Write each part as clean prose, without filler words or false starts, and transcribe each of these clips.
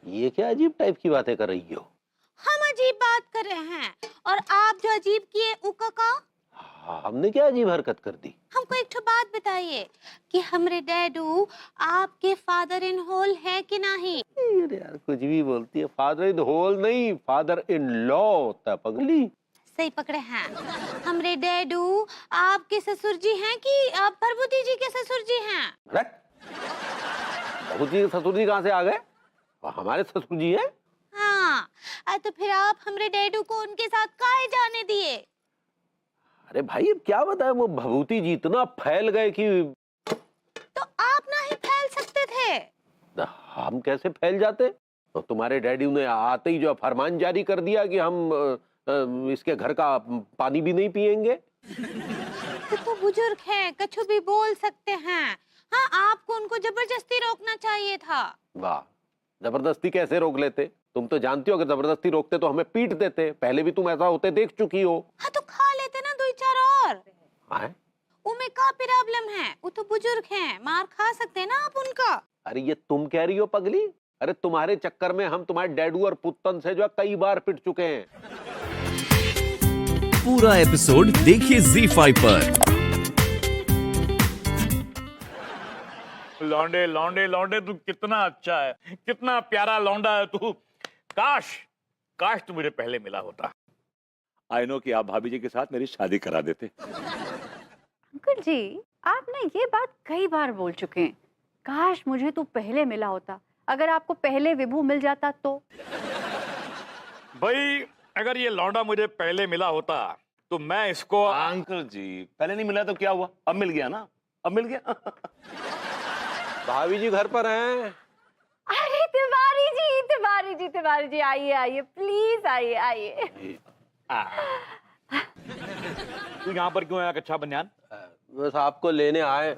ये क्या अजीब टाइप की बातें कर रही हो? हम अजीब बात कर रहे हैं और आप जो अजीब किए उका का। हाँ, हमने क्या अजीब हरकत कर दी? हमको एक ठो बात बताइए कि हमरे डैडू आपके फादर इन होल है कि नहीं? अरे यार कुछ भी बोलती है। फादर इन होल नहीं, फादर इन लॉ होता है पगली। सही पकड़े हैं। हमरे डैडू आपके ससुर जी हैं कि आप प्रभुति जी के ससुर जी हैं? रट। बहू जी ससुर जी कहाँ से आ गए? हमारे ससुर जी हैं। हाँ, तो फिर आप हमरे डैडू को उनके साथ काहे जाने दिए? अरे भाई अब क्या बताएं, वो भभूति जी इतना फैल गए कि तो आप ना ही फैल सकते थे। हम कैसे फैल जाते। तो तुम्हारे डैडी ने आते ही जो फरमान जारी कर दिया कि हम इसके घर का पानी भी नहीं पिएंगे। तो बुजुर्ग हैं, कछु भी बोल सकते हैं। हाँ, आपको उनको जबरदस्ती रोकना चाहिए था। वाह, जबरदस्ती कैसे रोक लेते? तुम तो जानती हो अगर जबरदस्ती रोकते तो हमें पीट देते। पहले भी तुम ऐसा होते देख चुकी हो। हाँ, तो खा लेते ना दो चार और। हैं? उनमें का प्रॉब्लम है? वो तो बुजुर्ग हैं, मार खा सकते हैं ना आप उनका। अरे ये तुम कह रही हो पगली? अरे तुम्हारे चक्कर में हम तुम्हारे डैडू और पुत्तन से जो है कई बार पिट चुके हैं। पूरा एपिसोड देखिए ZEE5 पर। लौंडे लौंडे लौंडे, तू कितना अच्छा है, कितना प्यारा लौंडा है तू। काश काश तू मुझे पहले मिला होता। आई नो कि आप भाभी जी के साथ मेरी शादी करा देते। अंकल जी, आप ना ये बात कई बार बोल चुके हैं, काश मुझे तू पहले मिला होता। अगर आपको पहले विभू मिल जाता तो? भाई अगर ये लौंडा मुझे पहले मिला होता तो मैं इसको अंकल जी पहले नहीं मिला तो क्या हुआ, अब मिल गया ना, अब मिल गया। भाभी जी घर पर हैं। अरे तिवारी जी, तिवारी जी, तिवारी जी, आइए आइए, प्लीज आइए आइए। तू यहाँ पर क्यों आया कच्चा बनियान? बस आपको लेने आए।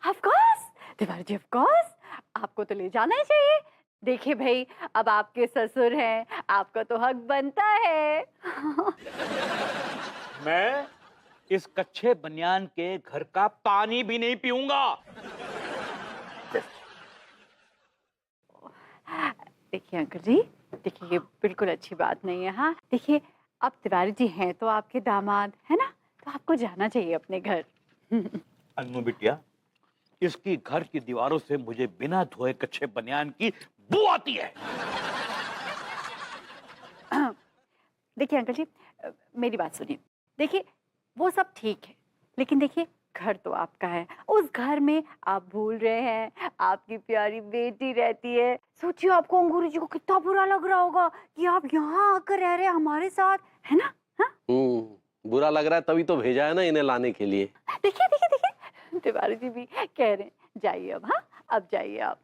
Of course Tiwari ji, of course आपको तो ले जाना ही चाहिए। देखिए भाई, अब आपके ससुर हैं, आपका तो हक बनता है। मैं इस कच्चे बनियान के घर का पानी भी नहीं पीऊंगा। देखिए अंकल जी, देखिए ये बिल्कुल अच्छी बात नहीं है। हाँ देखिए, अब तिवारी जी हैं तो आपके दामाद है ना, तो आपको जाना चाहिए अपने घर। अन्नू बिटिया, इसकी घर की दीवारों से मुझे बिना धोए कच्चे बनियान की बू आती है। देखिए अंकल जी, मेरी बात सुनिए। देखिए वो सब ठीक है, लेकिन देखिए घर तो आपका है। उस घर में आप भूल रहे हैं आपकी प्यारी बेटी रहती है। सोचिए आपको अंगूरी जी को कितना बुरा लग रहा होगा कि आप यहाँ आकर रह रहे हैं हमारे साथ, है ना? हाँ बुरा लग रहा है तभी तो भेजा है ना इन्हें लाने के लिए। देखिए देखिए देखिए, तिवारी जी भी कह रहे हैं जाइए अब। हाँ अब जाइए आप।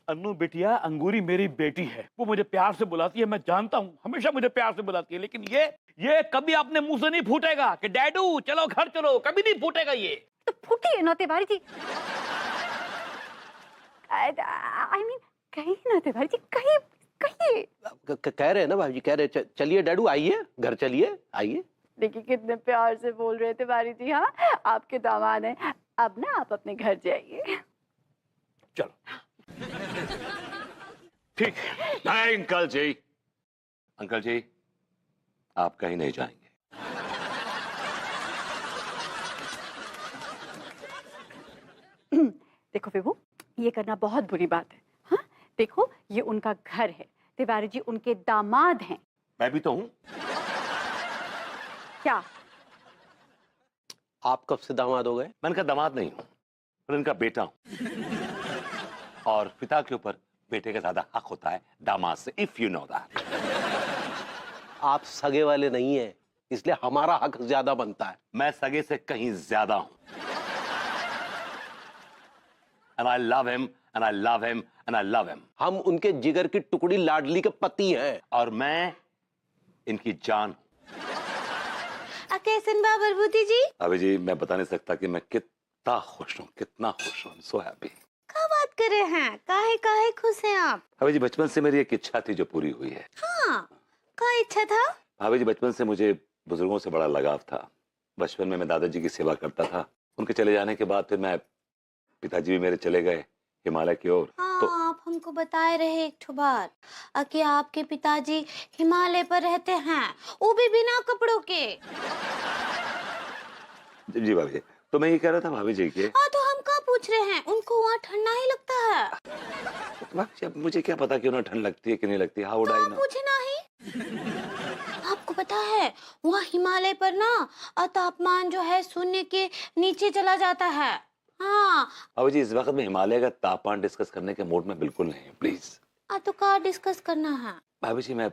अन्नू बिटिया, अंगूरी मेरी बेटी है, वो मुझे प्यार से बुलाती है, मैं जानता हूँ, हमेशा मुझे प्यार से बुलाती है, लेकिन ये कभी अपने मुंह से नहीं फूटेगा कि डैडू चलो घर चलो, कभी नहीं फूटेगा ये। तो फूटिए ना तिवारी जी। आई मीन कहिए ना तिवारी जी, कहिए कहिए। कह रहे हैं ना भाभी जी, कह रहे चलिए डैडू आइए घर, चलिए आइए। देखिए कितने प्यार से बोल रहे थे तिवारी जी। हाँ आपके दामाद हैं, अब ना आप अपने घर जाइए। चलो ठीक है अंकल जी। अंकल जी आप कहीं नहीं जाएंगे। देखो विभू, ये करना बहुत बुरी बात है। हाँ देखो, ये उनका घर है, तिवारी जी उनके दामाद हैं। मैं भी तो हूं। क्या आप कब से दामाद हो गए? मैं इनका दामाद नहीं हूं, पर इनका बेटा हूं। और पिता के ऊपर बेटे का ज्यादा हक होता है दामाद से, इफ यू नो दैट। आप सगे वाले नहीं हैं, इसलिए हमारा हक ज्यादा बनता है। मैं सगे से कहीं ज्यादा हूं। And I love him, and I love him, and I love him. हम उनके जिगर की टुकड़ी लाडली के पति हैं। और मैं इनकी जान हूं। कैसन बा प्रभुति जी? अभी जी मैं बता नहीं सकता कि मैं कितना खुश हूं, कितना खुश हूं। So happy. क्या बात कर रहे हैं? काहे काहे खुश हैं आप? भाभी जी बचपन से मेरी एक इच्छा थी जो पूरी हुई है। हाँ, क्या इच्छा था? भाभी जी बचपन से मुझे बुजुर्गों से बड़ा लगाव था। बचपन में मैं दादाजी की सेवा करता था। उनके चले जाने के बाद फिर मैं, पिताजी भी मेरे चले गए, हिमालय की ओर। हाँ, तो आप हमको बताए रहे एक ठो बार कि आपके पिताजी हिमालय पर रहते हैं, वो भी बिना कपड़ों के। जी भाभी जी, तो मैं ये कह रहा था भाभी जी कि हाँ, तो हम क्या पूछ रहे हैं, उनको वहाँ ठंडा ही लगता है। भाभी जी, अब मुझे क्या पता कि उन्हें ठंड लगती है कि नहीं लगती। How would I know? पूछे ना ही। आपको पता है वहाँ हिमालय पर ना तापमान जो है शून्य के नीचे चला जाता है। हाँ, भाभी जी, इस वक्त में हिमालय का तापमान डिस्कस करने के मूड में बिल्कुल नहीं है, प्लीज। तो क्या डिस्कस करना है? भाभी जी, मैं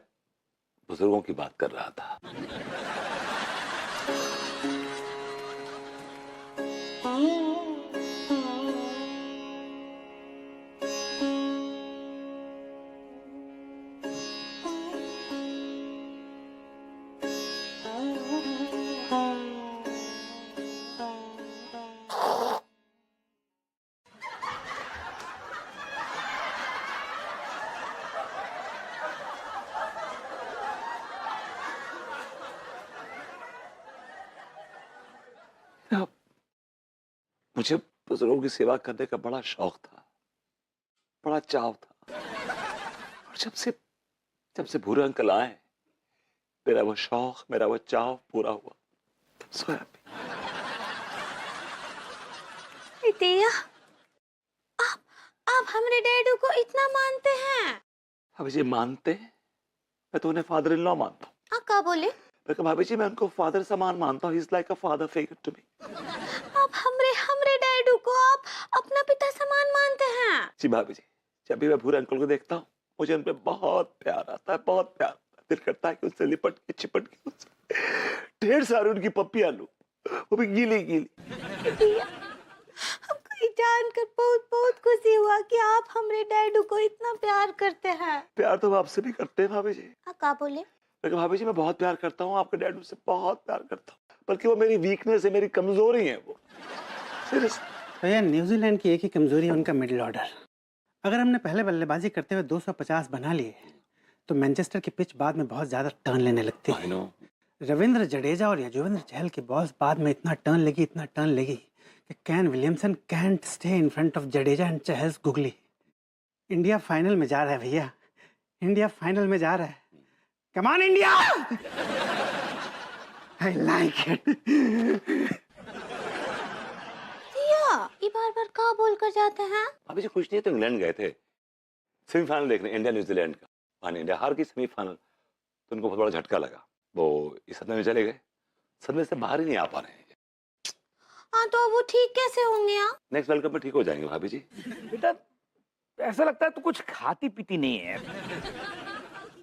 बुजुर्गों की बात कर रहा था। मुझे बुजुर्गों की सेवा करने का बड़ा शौक था, बड़ा चाव था। और जब से भूरे अंकल आए, मेरा वो शौक, मेरा वो चाव पूरा हुआ। So happy. दिया, आप हमारे डैडू को इतना मानते हैं? भाभी जी मानते हैं? मैं तो उन्हें फादर इन लॉ मानता हूँ। क्या बोले? लेकिन भाभी जी, मैं उनको फादर समान मानता हूँ। He is like a father figure to me. आप हमरे डैडू को आप अपना पिता समान मानते हैं? जी भाभी जी, जब भी मैं भूरे अंकल को देखता हूँ, मुझे उन पे बहुत प्यार आता है, बहुत प्यार आता है। दिल करता है कि उससे लिपट के चिपट के उससे ढेर सारी उनकी पप्पियां लूं, वो भी गीली गीली। हमको ये जानकर बहुत बहुत खुशी हुआ कि आप हमारे डैडू को इतना प्यार करते हैं। प्यार तो हम आपसे भी करते हैं भाभी जी। क्या बोले? लेकिन भाभी जी, मैं बहुत प्यार करता हूँ आपके डैडू से, बहुत प्यार करता हूँ। बल्कि वो मेरी वीकनेस है, मेरी कमजोरी है वो। सीरियस। भैया, न्यूजीलैंड की एक ही कमजोरी है, उनका मिडिल ऑर्डर। अगर हमने पहले बल्लेबाजी करते हुए 250 बना लिए तो मैनचेस्टर की पिच बाद में बहुत ज्यादा टर्न लेने लगती I है। know. रविंद्र जडेजा और यजुवेंद्र चहल की बॉल्स बाद में इतना टर्न लेगी कि Kane Williamson can't stay in front of Jadeja and Chahal's googly. India final में जा रहा है भैया, इंडिया फाइनल में जा रहा है। कम on India, I like it. ये बार कहाँ बोल कर जाते हैं? भाभी जी कुछ नहीं, तो इंग्लैंड गए थे सेमीफाइनल देखने, इंडिया न्यूजीलैंड का। हाँ, इंडिया हार गई सेमीफाइनल, तो उनको बहुत बड़ा झटका लगा। वो इस सदमे में चले गए, सदमे से बाहर ही नहीं आ पा रहे हैं। तो वो ठीक कैसे होंगे? नेक्स्ट वर्ल्ड कप में ठीक हो जाएंगे भाभी जी। बेटा, ऐसा लगता है तू कुछ खाती पीती नहीं है।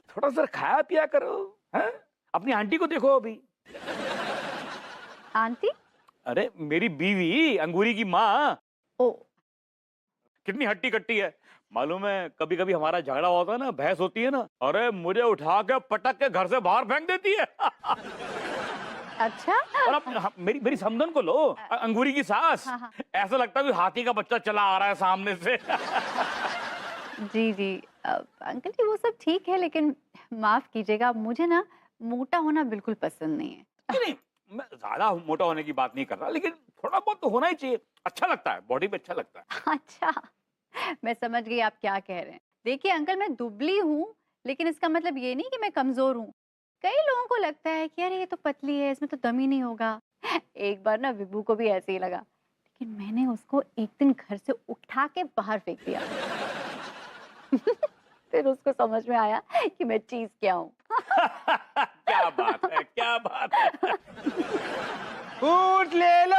थोड़ा सा खाया पिया करो। हैं? अपनी आंटी को देखो अभी। आंटी? अरे मेरी बीवी, अंगूरी की माँ, ओ, कितनी हट्टी कट्टी है। मालूम है, कभी कभी हमारा झगड़ा होता है ना, बहस होती है ना, अरे मुझे उठा के पटक के घर से बाहर फेंक देती है। अच्छा। और अब मेरी समधन को लो, अंगूरी की सास। हाँ, हाँ। ऐसा लगता है कि हाथी का बच्चा चला आ रहा है सामने से। जी जी, अंकल जी वो सब ठीक है, लेकिन माफ कीजिएगा, मुझे ना मोटा होना बिल्कुल पसंद नहीं है। नहीं, मैं ज्यादा मोटा होने की बात नहीं कर रहा, लेकिन थोड़ा बहुत तो होना ही चाहिए। अच्छा लगता है, बॉडी पे अच्छा लगता है। अच्छा, मैं समझ गई आप क्या कह रहे हैं। देखिए अंकल, मैं दुबली हूँ, लेकिन इसका मतलब ये नहीं कि मैं कमजोर हूँ। कई लोगों को लगता है कि अरे ये तो पतली है, इसमें तो दम ही नहीं होगा। एक बार ना विभू को भी ऐसे ही लगा, लेकिन मैंने उसको एक दिन घर से उठा के बाहर फेंक दिया। फिर उसको समझ में आया कि मैं चीज क्या हूँ। क्या बात है, क्या बात है। फ्रूट ले लो,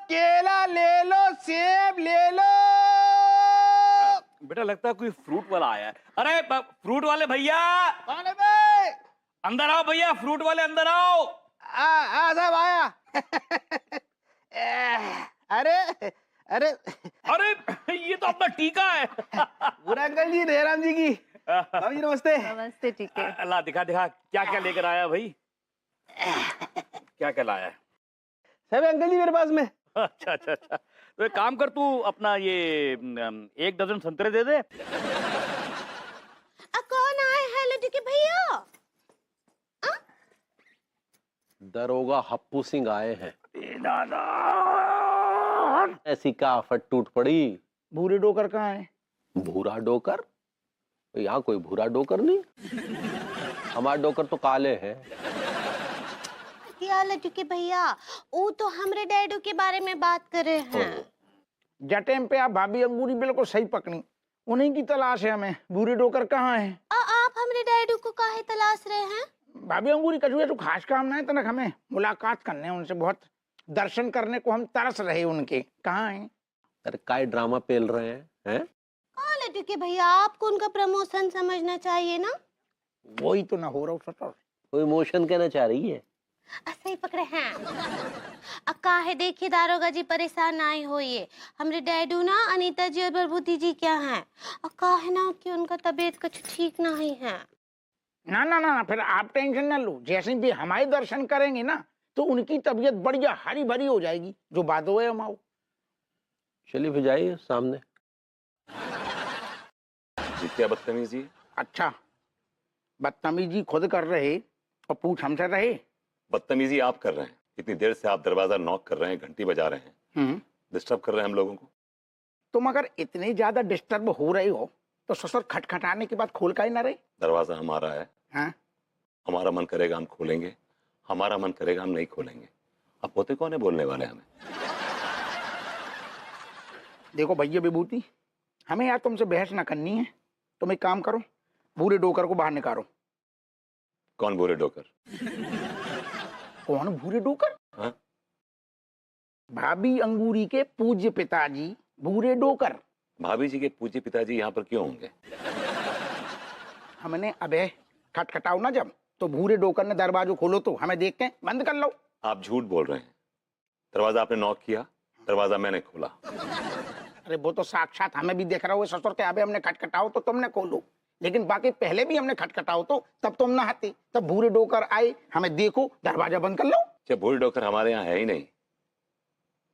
केला ले लो, सेब ले लो। बेटा लगता है कोई फ्रूट वाला आया है। अरे फ्रूट वाले भैया, कौन है बे? अंदर आओ भैया, फ्रूट वाले अंदर आओ। साहब आया। अरे अरे अरे ये तो अपना टीका है। बुरा अंकल जी, जयराम जी की। भाभी नमस्ते। नमस्ते, ठीक है। अल्लाह, दिखा दिखा क्या क्या लेकर आया भाई। क्या क्या लाया है? सब अंकल जी मेरे पास में। अच्छा अच्छा अच्छा, तो एक काम कर, तू अपना ये 1 दर्जन संतरे दे दे। कौन आए हैं लड्डू के भैया? दरोगा हप्पू सिंह आए हैं। ऐसी क्या आफत टूट पड़ी? भूरे डोकर कहाँ है? भूरा डोकर? यहाँ कोई भूरा डोकर नहीं, हमारे डोकर तो काले हैं। क्या लड्डू के भैया, वो तो हमरे डैडू के बारे में बात कर रहे हैं। जटेम पे आप भाभी अंगूरी बिल्कुल सही पकड़ी, उन्हीं की तलाश है हमें। भूरे डोकर कहाँ है? आप हमरे डैडू को काहे तलाश रहे हैं? भाभी अंगूरी कछुए तो खास काम ना है, तनक हमें मुलाकात करने उनसे, बहुत दर्शन करने को हम तरस रहे उनके। कहाँ है? अरे काय ड्रामा पेल रहे हैं? हाँ लड्डू के भैया, आपको उनका प्रमोशन समझना चाहिए ना। वही तो ना हो रहा सटर। कोई इमोशन कहना चाह रही है? सही पकड़े हैं। अक्का है, देखिए दारोगा जी परेशान ना ही होइए। हमरे डैडू ना अनीता जी और प्रभुति जी क्या हैं, अक्का है ना कि उनका तबीयत कुछ ठीक नहीं है। ना ना ना, फिर आप टेंशन ना लो, जैसे भी हमारे दर्शन करेंगे ना तो उनकी तबीयत बढ़िया हरी भरी हो जाएगी, जो बात हो हम आओ। चलिए फिर जाइए सामने। जी क्या बदतमीजी है? अच्छा, बदतमीजी खुद कर रहे और पूछ हमसे रहे। बदतमीजी आप कर रहे हैं, इतनी देर से आप दरवाजा नॉक कर रहे हैं, घंटी बजा रहे हैं, डिस्टर्ब कर रहे हैं हम लोगों को। तुम अगर इतने ज्यादा डिस्टर्ब हो रहे हो तो ससुर खटखटाने के बाद खोल का ही ना रहे। दरवाजा हमारा है, हाँ? हमारा मन करेगा हम खोलेंगे, हमारा मन करेगा हम नहीं खोलेंगे। अब होते कौन है बोलने वाले हमें? देखो भैया विभूति, हमें यार तुमसे बहस ना करनी है। तुम एक काम करो, भूरे डोकर को बाहर निकालो। कौन भूरे डोकर? कौन भूरे डोकर? हाँ? भाभी अंगूरी के पूज्य पिताजी भूरे डोकर। भाभी जी के पूज्य पिताजी यहाँ पर क्यों होंगे? हमने अबे खटखटाओ ना जब, तो भूरे डोकर ने दरवाजा खोलो तो हमें देख के बंद कर लो। आप झूठ बोल रहे हैं। दरवाजा आपने नॉक किया, दरवाजा मैंने खोला। अरे वो तो साक्षात हमें भी देख रहा हो ससुर के, अबे हमने खटखटाओ तो तुमने खोलो, लेकिन बाकी पहले भी हमने खटखटाओ तो तब तुम ना आते। तब भूरे डोकर आए, हमें देखो, दरवाजा बंद कर लो। जब भूरे डोकर हमारे यहाँ है ही नहीं,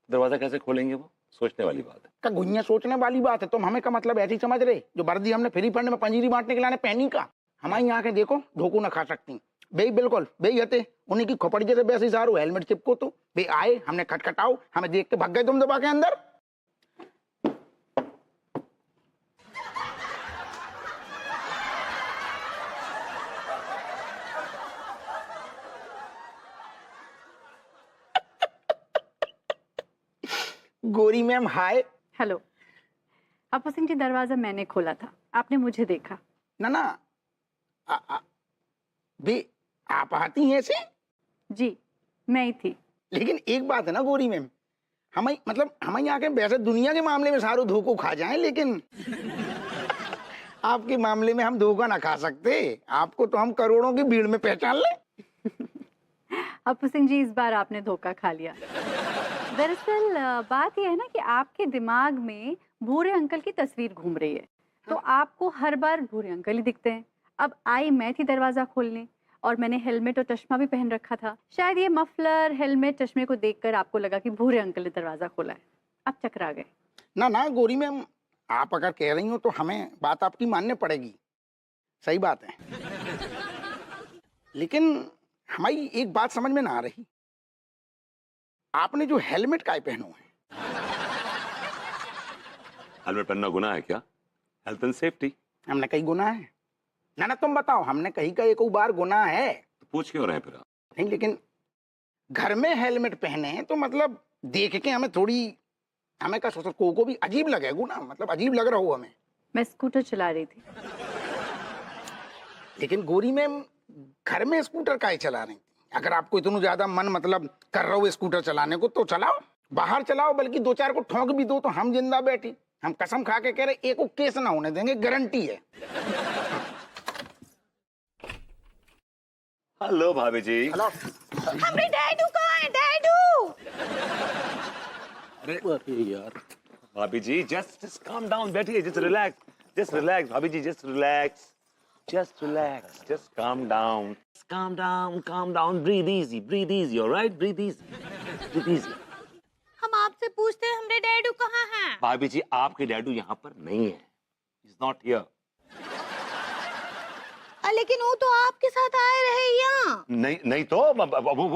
दरवाजा कैसे खोलेंगे? वो सोचने वाली बात है। का गुइया सोचने वाली बात है? तुम हमें का मतलब ऐसी समझ रहे जो वर्दी हमने फ्री फंड में पंजीरी बांटने के लाने पहनी का? हमारी यहाँ के देखो धोखो ना खा सकती। बे बिल्कुल बे हते, उन्हीं की खोपड़ी जैसे वैसे ही सारो हेलमेट चिपको तो बे आए, हमने खटखटाओ, हमें देख के भाग गए तुम दबा के अंदर। गोरी मैम हाय। हेलो। अपू सिंह जी, दरवाजा मैंने खोला था, आपने मुझे देखा। ना ना बे आप आती हैं ऐसे? जी मैं ही थी। लेकिन एक बात है ना गोरी मैम, हमें मतलब हमें यहाँ के वैसे दुनिया के मामले में सारो धोखो खा जाएं, लेकिन आपके मामले में हम धोखा ना खा सकते। आपको तो हम करोड़ों की भीड़ में पहचान लें। अपू सिंह जी, इस बार आपने धोखा खा लिया। दरअसल बात यह है ना कि आपके दिमाग में भूरे अंकल की तस्वीर घूम रही है, तो आपको हर बार भूरे अंकल ही दिखते हैं। अब आई मैं थी दरवाजा खोलने, और मैंने हेलमेट और चश्मा भी पहन रखा था। शायद ये मफलर, हेलमेट, चश्मे को देखकर आपको लगा कि भूरे अंकल ने दरवाजा खोला है, अब चकरा गए। ना ना गोरी मैम, आप अगर कह रही हो तो हमें बात आपकी माननी पड़ेगी, सही बात है। लेकिन हमारी एक बात समझ में ना आ रही, आपने जो हेलमेट काहे पहनो है? हेलमेट पहनना गुनाह है क्या? Health and safety. हमने कहीं गुनाह है? ना ना तुम बताओ, हमने कहीं का एक बार गुनाह है? तो पूछ क्यों रहे हैं फिर आप? नहीं, लेकिन घर में हेलमेट पहने हैं तो मतलब देख के हमें थोड़ी, हमें का सोच को भी अजीब लगेगा ना, मतलब अजीब लग रहा हो हमें। मैं स्कूटर चला रही थी। लेकिन गोरी मैम, घर में स्कूटर काहे चला रही थी? अगर आपको इतना ज्यादा मन मतलब कर रहा हो स्कूटर चलाने को तो चलाओ, बाहर चलाओ, बल्कि दो चार को ठोक भी दो तो हम जिंदा बैठी। हम कसम खा के कह रहे, एक को केस ना होने देंगे, गारंटी है। हेलो भाभी जी। हेलो। हमरे डैडू कहाँ है? डैडू! अरे यार, भाभी जी जस्ट काम डाउन, बैठिए, जस्ट रिलैक्स भाभी जी, just relax, just calm down, breathe easy, alright, breathe easy. हम आपसे पूछते हैं हमरे डैडू कहाँ हैं? भाभी जी आपके डैडू यहाँ पर नहीं है, इज नॉट हियर। लेकिन वो तो आपके साथ आए रहे यहाँ। नहीं तो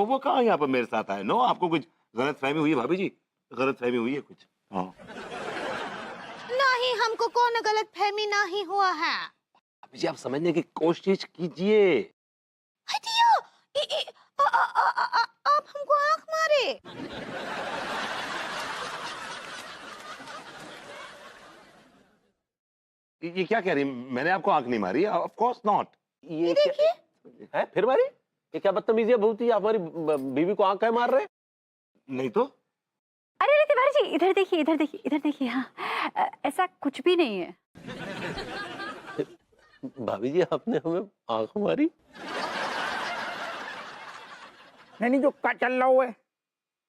वो कहाँ यहाँ पर मेरे साथ आए? नो, आपको कुछ गलतफहमी हुई है भाभी जी, गलतफहमी हुई है कुछ। हाँ। नहीं, हमको कौन गलत फहमी नहीं हुआ है। भाभी जी आप समझने की कोशिश कीजिए। हटियो, आप हमको आंख मारे। ये क्या कह रही है? मैंने आपको आंख नहीं मारी, ऑफ कोर्स नॉट। ये क्या है फिर मारी? ये क्या बदतमीजी है भूती, आप हमारी बीवी को आंख काहे मार रहे? नहीं तो अरे अरे तिवारी जी, इधर देखिए, इधर देखिए, इधर देखिए। हाँ, ऐसा कुछ भी नहीं है। भाभी जी आपने हमें आंख मारी? नहीं जो क्या चल रहा है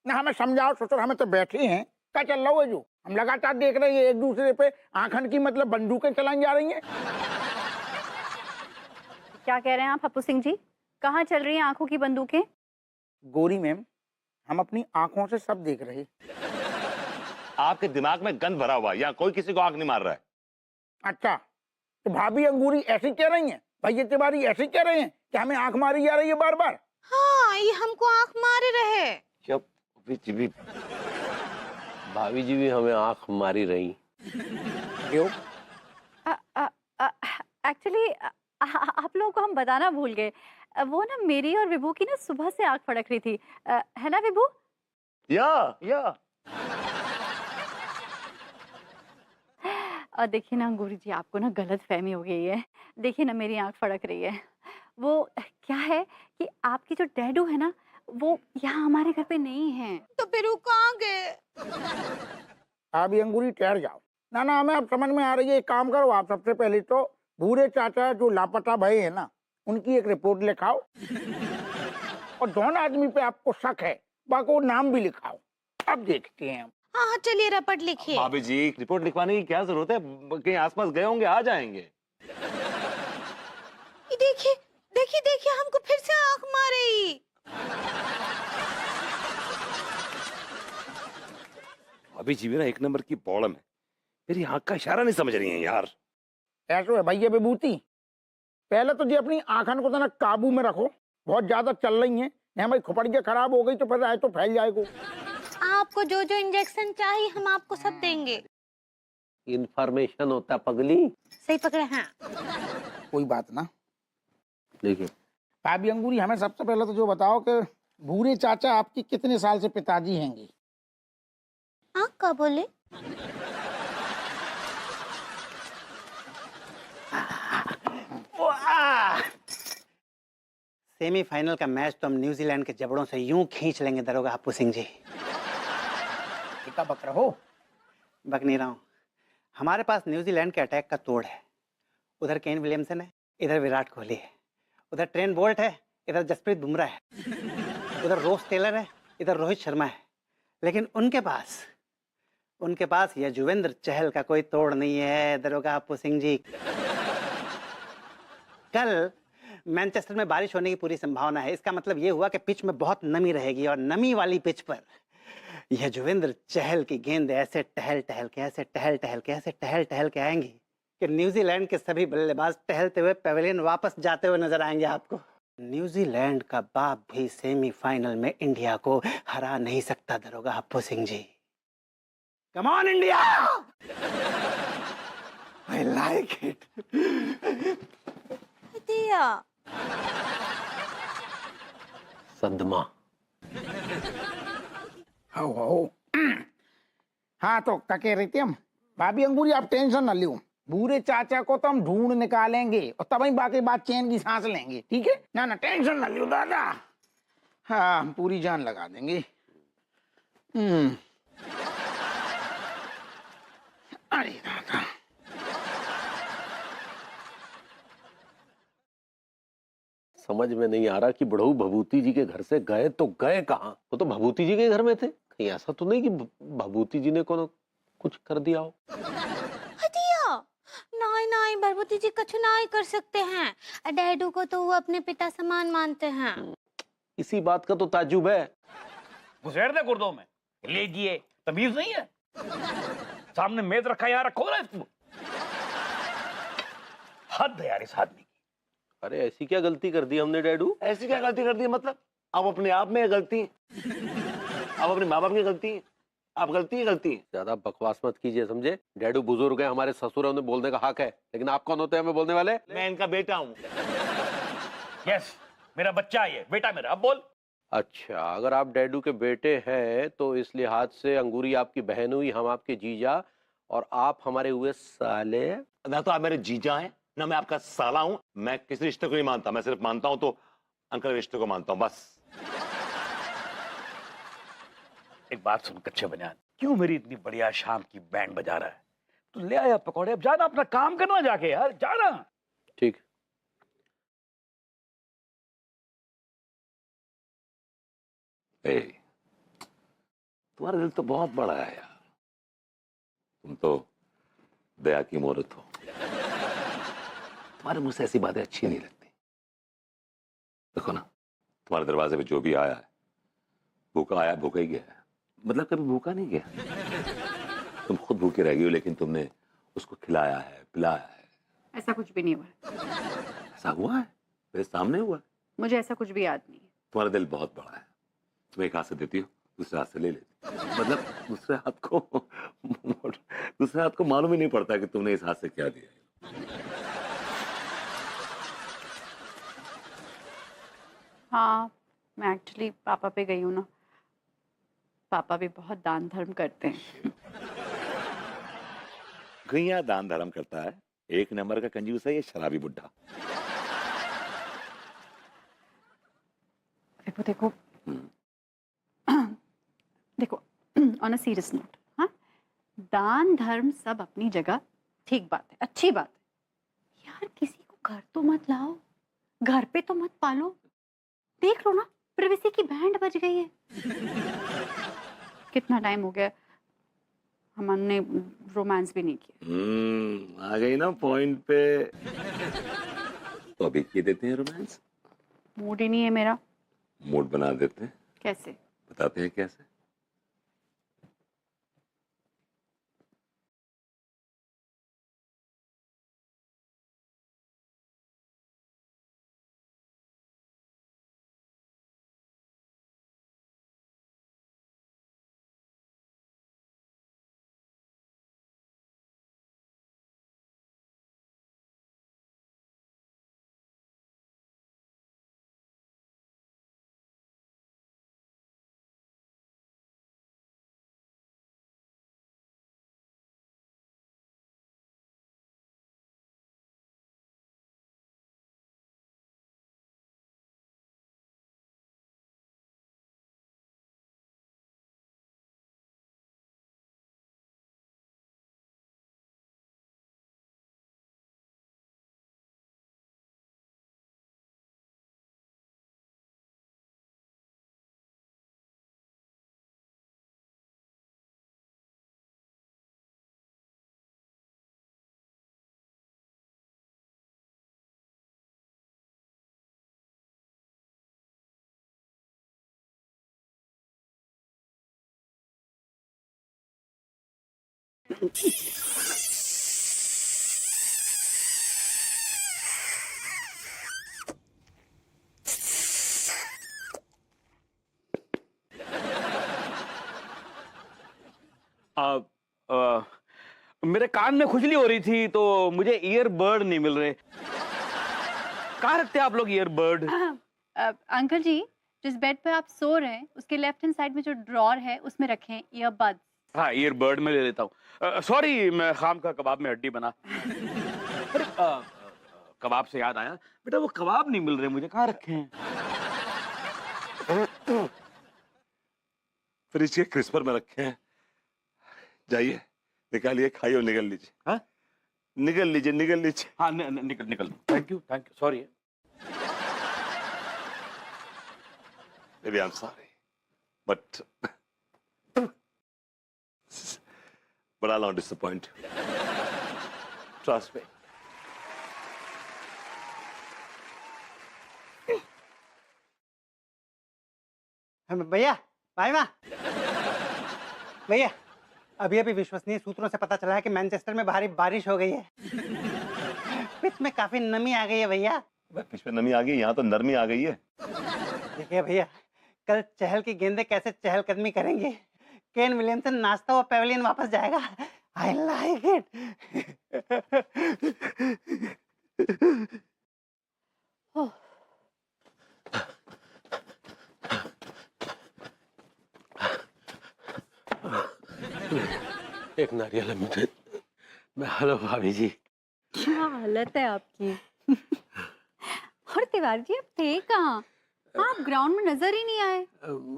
ना, हमें समझाओ ससुर, हमें तो बैठे हैं, क्या चल रहा है? जो हम लगातार देख रहे हैं एक दूसरे पे आंखन की मतलब बंदूकें चलाई जा रही हैं। क्या कह रहे हैं आप हप्पू सिंह जी? कहाँ चल रही हैं आंखों की बंदूकें? गोरी मैम, हम अपनी आंखों से सब देख रहे हैं। आपके दिमाग में गंद भरा हुआ है, यहाँ कोई किसी को आंख नहीं मार रहा है। अच्छा, तो भाभी अंगूरी ऐसी कह रही हैं, भैया तिवारी ऐसे कह रहे हैं कि हमें आंख मारी जा रही है बार बार? हाँ, ये हमको आंख मारे रहे। क्या भाभी जी भी हमें आंख मारी रही। क्यों? एक्चुअली आप लोगों को हम बताना भूल गए। वो ना मेरी और विभू की ना सुबह से आंख फड़क रही थी, है ना विभू? या देखिए ना अंगूरी जी, आपको ना गलत फहमी हो गई है। देखिए ना मेरी आंख फड़क रही है। वो क्या है कि आपकी जो डैडू है ना, वो यहाँ हमारे घर पे नहीं है। तो फिर वो कहाँ गए? अभी अंगूरी ठहर जाओ। ना ना, हमें अब समझ में आ रही है। एक काम करो, आप सबसे पहले तो भूरे चाचा जो लापता भय है ना, उनकी एक रिपोर्ट लिखाओ और दोनों आदमी पे आपको शक है, बाकी नाम भी लिखाओ। अब देखते हैं हम। हाँ हाँ, चलिए रपट लिखिए। भाभी जी रिपोर्ट लिखवाने की क्या जरूरत है? कहीं आसपास गए होंगे, आ जाएंगे। ये देखिए देखिए देखिए, हमको फिर से आंख मारी। भाभी जी भी ना एक नंबर की प्रॉब्लम है, मेरी आंख का इशारा नहीं समझ रही है यार। ऐसो है भैया विभूति, पहले तो जी अपनी आंखन को तो ना काबू में रखो, बहुत ज्यादा चल रही हैं। नहीं हमारी खोपड़ियाँ खराब हो गई तो फिर आए तो फैल जाएगा। आपको जो जो इंजेक्शन चाहिए हम आपको सब देंगे। इंफॉर्मेशन होता पगली। सही पकड़े हैं। कोई बात ना। देखिए भाभी अंगूरी, हमें सबसे पहले तो जो बताओ कि भूरे चाचा आपकी कितने साल से पिताजी हैंगे? हाँ, क्या बोले? सेमीफाइनल का मैच तो हम न्यूजीलैंड के जबड़ों से यूं खींच लेंगे दरोगा हप्पू सिंह जी। टिका बक रहो। बक नहीं रहा हूँ। हमारे पास न्यूजीलैंड के अटैक का तोड़ है। उधर केन विलियमसन है, इधर विराट कोहली है। उधर ट्रेंट बोल्ट है, इधर जसप्रीत बुमराह है। उधर रोस टेलर है, इधर रोहित शर्मा है। लेकिन उनके पास युजवेंद्र चहल का कोई तोड़ नहीं है दरोगा हप्पू सिंह जी। कल मैनचेस्टर में बारिश होने की पूरी संभावना है। इसका मतलब ये हुआ कि पिच में बहुत नमी रहेगी और नमी वाली पिच पर युजवेंद्र चहल की गेंद ऐसे टहल टहल के आएंगी कि न्यूजीलैंड के सभी बल्लेबाज टहलते हुए पेविलियन वापस जाते हुए नजर आएंगे आपको। न्यूजीलैंड का बाप भी सेमीफाइनल में इंडिया को हरा नहीं सकता दरोगा Happu Singh ji. Come on India, I like it. दिया सदमा। हो हाँ, तो क्या कह रही थी हम? भाभी अंगूरी आप टेंशन न लो, भूरे चाचा को तो हम ढूंढ निकालेंगे और तब ही बाकी बात चैन की सांस लेंगे, ठीक है ना? ना टेंशन न लो दादा। हाँ, हम पूरी जान लगा देंगे। अरे दादा, समझ में नहीं आ रहा कि बुढ़ऊ भभूति जी के घर से गए तो गए कहाँ? वो तो भभूति जी के घर में थे। कहीं ऐसा तो नहीं कि भभूति जी ने को कुछ कर दिया हो? हटिया, नहीं नहीं, भरभूति जी कुछ नहीं कर सकते हैं। डैडू को तो वो अपने पिता समान मानते हैं। इसी बात का तो ताज्जुब है। घुसेड़ दे गुर्दों में। लीजिए, तमीज नहीं है? सामने मेज रखा, यहाँ रखो ना इसको। हद है यार इस आदमी की। अरे ऐसी क्या गलती कर दी हमने डैडू? ऐसी क्या गलती कर दी मतलब? अब अपने आप में गलती, अब अपने माँ बाप की गलती। आप गलती ही गलती है। ज्यादा बकवास मत कीजिए, समझे? डैडू बुजुर्ग है, हमारे ससुर है, उन्हें बोलने का हक है, लेकिन आप कौन होते हैं हमें बोलने वाले? मैं इनका बेटा हूँ। यस, मेरा बच्चा है ये, बेटा मेरा। अब बोल। अच्छा, अगर आप डैडू के बेटे हैं तो इस लिहाज से अंगूरी आपकी बहन हुई, हम आपके जीजा, और आप हमारे हुए साले। ना तो आप मेरे जीजा हैं, ना मैं आपका साला हूँ। मैं किसी रिश्ते को नहीं मानता, मैं सिर्फ मानता हूँ तो अंकल के रिश्ते को मानता हूँ, बस। एक बात सुन कच्चे बनियान, क्यों मेरी इतनी बढ़िया शाम की बैंड बजा रहा है? तू ले आया पकौड़े, अब जाना अपना काम करना जाके यार, जाना। ठीक। ए, तुम्हारा दिल तो बहुत बड़ा है यार, तुम तो दया की मूर्त हो। तुम्हारे मुंह से ऐसी बातें अच्छी नहीं लगती। देखो ना, तुम्हारे दरवाजे पे जो भी आया है, भूखा आया भूखा ही गया है। मतलब कभी भूखा नहीं गया। तुम खुद भूखे रह गई हो, लेकिन तुमने उसको खिलाया है, पिलाया है। ऐसा कुछ भी नहीं हुआ है। ऐसा हुआ है, मेरे सामने हुआ है। मुझे ऐसा कुछ भी याद नहीं है। तुम्हारा दिल बहुत बड़ा है, तुम एक हाथ से देती हो, दूसरे हाथ से ले लेती हो। मतलब दूसरे हाथ को मालूम ही नहीं पड़ता कि तुमने इस हाथ से क्या दिया है। हाँ, मैं एक्चुअली पापा पे गई हूँ ना। पापा भी बहुत दान धर्म करते हैं। गैया दान धर्म करता है, एक नंबर का कंजूस है ये शराबी बुड्ढा। विभू देखो, देखो ऑन अ सीरियस नोट, हाँ, दान धर्म सब अपनी जगह ठीक बात है, अच्छी बात है। यार किसी को घर तो मत लाओ, घर पे तो मत पालो। देख लो ना, प्रिवेसी की बैंड बज गई है। कितना टाइम हो गया हमने रोमांस भी नहीं किया। आ गई ना पॉइंट पे। तो अभी किए देते हैं रोमांस। मूड ही नहीं है मेरा। मूड बना देते हैं। कैसे? बताते हैं कैसे। मेरे कान में खुजली हो रही थी तो मुझे ईयरबड नहीं मिल रहे। कहाँ रखते हैं आप लोग ईयरबड? अंकल जी, जिस बेड पे आप सो रहे हैं उसके लेफ्ट हैंड साइड में जो ड्रॉर है उसमें रखें ईयरबड्स। हाँ, ईयरबड में ले लेता हूँ। सॉरी, मैं खाम का कबाब में हड्डी बना। अरे, कबाब से याद आया, बेटा वो कबाब नहीं मिल रहे मुझे, कहाँ रखे हैं? फ्रिज के क्रिस्पर में रखे हैं। जाइए, निकालिए, खाइए और निकल लीजिए। हाँ, निकल लीजिए, निकल लीजिए। हाँ, निकल। Thank you, sorry. Maybe I'm sorry, but I'll not disappoint you. Trust me. भैया, भाई माँ, भैया, अभी विश्वसनीय सूत्रों से पता चला है कि मैनचेस्टर में भारी बारिश हो गई है। पिच में काफी नमी आ गई है भैया। पिच में नमी आ गई, यहाँ तो नरमी आ गई है। देखिए भैया, कल चहल की गेंदें कैसे चहलकदमी करेंगी, केन विलियमसन नाचता हुआ पेविलियन वापस जाएगा। आई लाइक इट। ओह, एक नारियल है मुझे। मैं हेलो भाभी जी। क्या हालत है आपकी। और तिवारी जी आप थे कहाँ? आप ग्राउंड में नजर ही नहीं आए।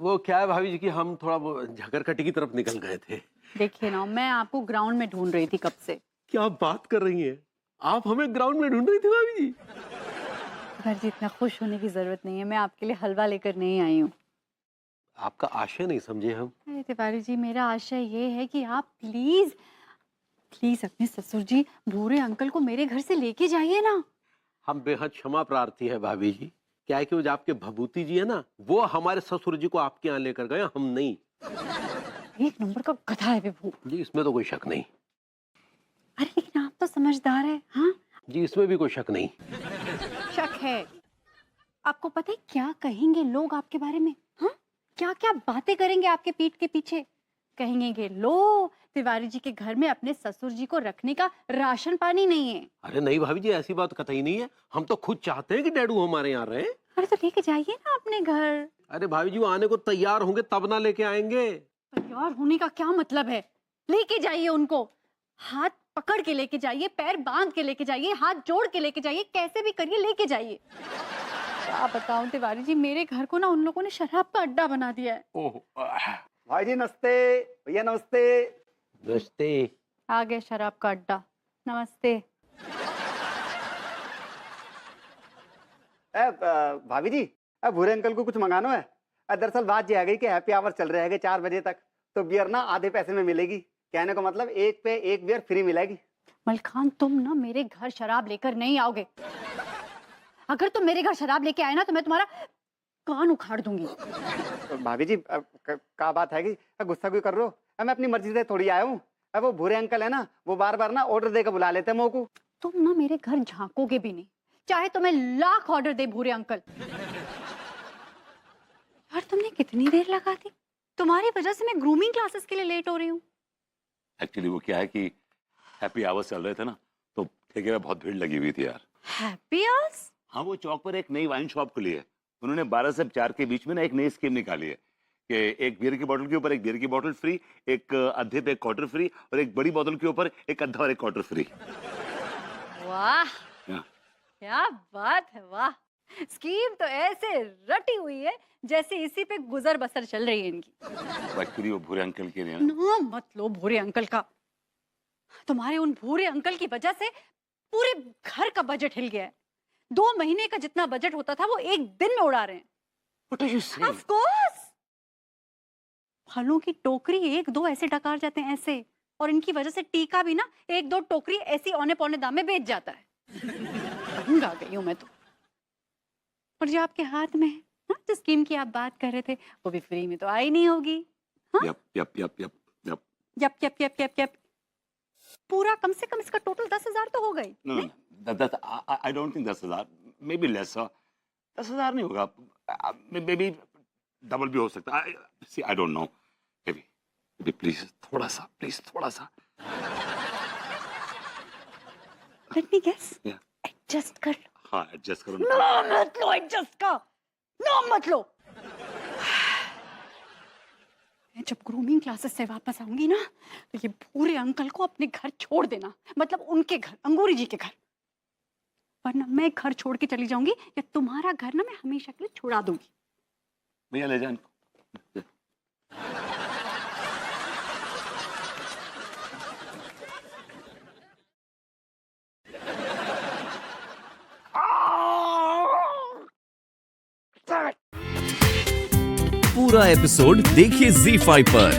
वो क्या है भाभी जी कि हम थोड़ा वो झकरकटी की तरफ निकल गए थे। देखिए ना, मैं आपको ग्राउंड में ढूंढ रही थी कब से। क्या बात कर रही हैं? आप हमें ग्राउंड में ढूंढ रही थी भाभी जी? तिवारी जी इतना खुश होने की जरूरत नहीं है, मैं आपके लिए हलवा लेकर नहीं आई हूँ। आपका आशय नहीं समझे हम। अरे तिवारी जी, मेरा आशय ये है कि आप प्लीज प्लीज अपने ससुर जी भूरे अंकल को मेरे घर से लेके जाइए ना। हम बेहद क्षमा प्रार्थी है भाभी जी। क्या है कि वो जो आपके भभूति जी है ना, वो हमारे ससुर जी को आपके यहाँ लेकर गए, हम नहीं। एक नंबर का गधा है विभू जी इसमें तो कोई शक नहीं। अरे लेकिन आप तो समझदार है। हाँ जी इसमें भी कोई शक नहीं। शक है। आपको पता है क्या कहेंगे लोग आपके बारे में? हाँ, क्या क्या बातें करेंगे आपके पीठ के पीछे। कहेंगे कि लो तिवारी जी के घर में अपने ससुर जी को रखने का राशन पानी नहीं है। अरे नहीं भाभी जी, ऐसी बात कतई नहीं है। हम तो खुद चाहते हैं कि डैडू हमारे यहाँ रहे। अरे तो लेके जाइए ना अपने घर। अरे भाभी जी वो आने को तैयार होंगे तब ना लेके आएंगे। तैयार होने का क्या मतलब है? लेके जाइए उनको, हाथ पकड़ के लेके जाइए, पैर बांध के लेके जाइए, हाथ जोड़ के लेके जाइए, कैसे भी करिए लेके जाइए। क्या बताऊं तिवारी जी, मेरे घर को ना उन लोगों ने शराब का अड्डा बना दिया है। ओह भाई जी नमस्ते। भैया नमस्ते। नमस्ते। आ गया शराब का अड्डा। नमस्ते। भाभी जी, भूरे अंकल को कुछ मंगाना है। दरअसल बात ये आ गई कि हैप्पी आवर चल रहे हैं 4 बजे तक, तो बियर ना आधे पैसे में मिलेगी। कहने का मतलब एक पे एक बियर फ्री मिलेगी। मलखान, तुम ना मेरे घर शराब लेकर नहीं आओगे। अगर तुम मेरे घर शराब लेके आए ना तो मैं तुम्हारा कान उखाड़ दूंगी। भाभी जी का बात है कि गुस्सा क्यों कर रहे हो? मैं अपनी मर्जी से थोड़ी आया हूँ। वो भूरे अंकल है ना, वो बार बार ना ऑर्डर देकर बुला लेते हैं मोको। तुम ना मेरे घर झांकोगे भी नहीं, चाहे तुम्हें लाख ऑर्डर दे भूरे अंकल। यार तुमने कितनी देर लगा दी? तुम्हारी वजह से मैं ग्रूमिंग क्लासेस के लिए लेट हो रही हूँ। एक्चुअली वो क्या है कि हैप्पी आवर्स चल रहे थे ना, तो ठेके में बहुत भीड़ लगी हुई थी यार। Happy hours? हाँ, वो चौक पर एक नई वाइन शॉप खुली है। उन्होंने 12 से 4 के बीच में ना एक नई स्कीम निकाली है कि एक बियर की बोतल के ऊपर एक बियर की बोतल फ्री, एक आधे पे एक क्वार्टर फ्री, और एक बड़ी बोतल के ऊपर एक आधा और एक क्वार्टर फ्री। वाह, हाँ। क्या बात है, वाह। स्कीम तो ऐसे रटी हुई है जैसे इसी पे गुजर बसर चल रही है इनकी। एक्चुअली वो भूरे अंकल के लिए नाम मत लो भूरे अंकल का। तुम्हारे उन भूरे अंकल की वजह से पूरे घर का बजट हिल गया है। 2 महीने का जितना बजट होता था वो एक दिन में उड़ा रहे हैं। What are you saying? Of course! फलों की टोकरी 1-2 ऐसे डकार जाते हैं ऐसे, और इनकी वजह से टीका भी ना 1-2 टोकरी ऐसी औने पौने दाम में बेच जाता है। तंग आ गई हूं मैं तो। और जो आपके हाथ में है ना, जो स्कीम की आप बात कर रहे थे, वो भी फ्री में तो आई नहीं होगी। हाँ? Yep yep yep yep yep yep yep yep yep yep. पूरा कम से कम इसका टोटल 10,000 तो हो गई। No, I don't think 10,000, maybe less. 10,000 नहीं होगा, maybe डबल भी हो सकता है। See, I don't know. Maybe please थोड़ा सा। Let me guess. Yeah. Adjust कर लो। हाँ, एडजस्ट करो। ना मत लो एडजस्ट का, ना मत लो। मैं जब ग्रूमिंग क्लासेस से वापस आऊंगी ना, तो ये भूरे अंकल को अपने घर छोड़ देना, मतलब उनके घर, अंगूरी जी के घर। वरना मैं घर छोड़ के चली जाऊंगी या तुम्हारा घर ना मैं हमेशा के लिए छुड़ा दूंगी। भैया ले जान। पूरा एपिसोड देखिए ZEE5 पर।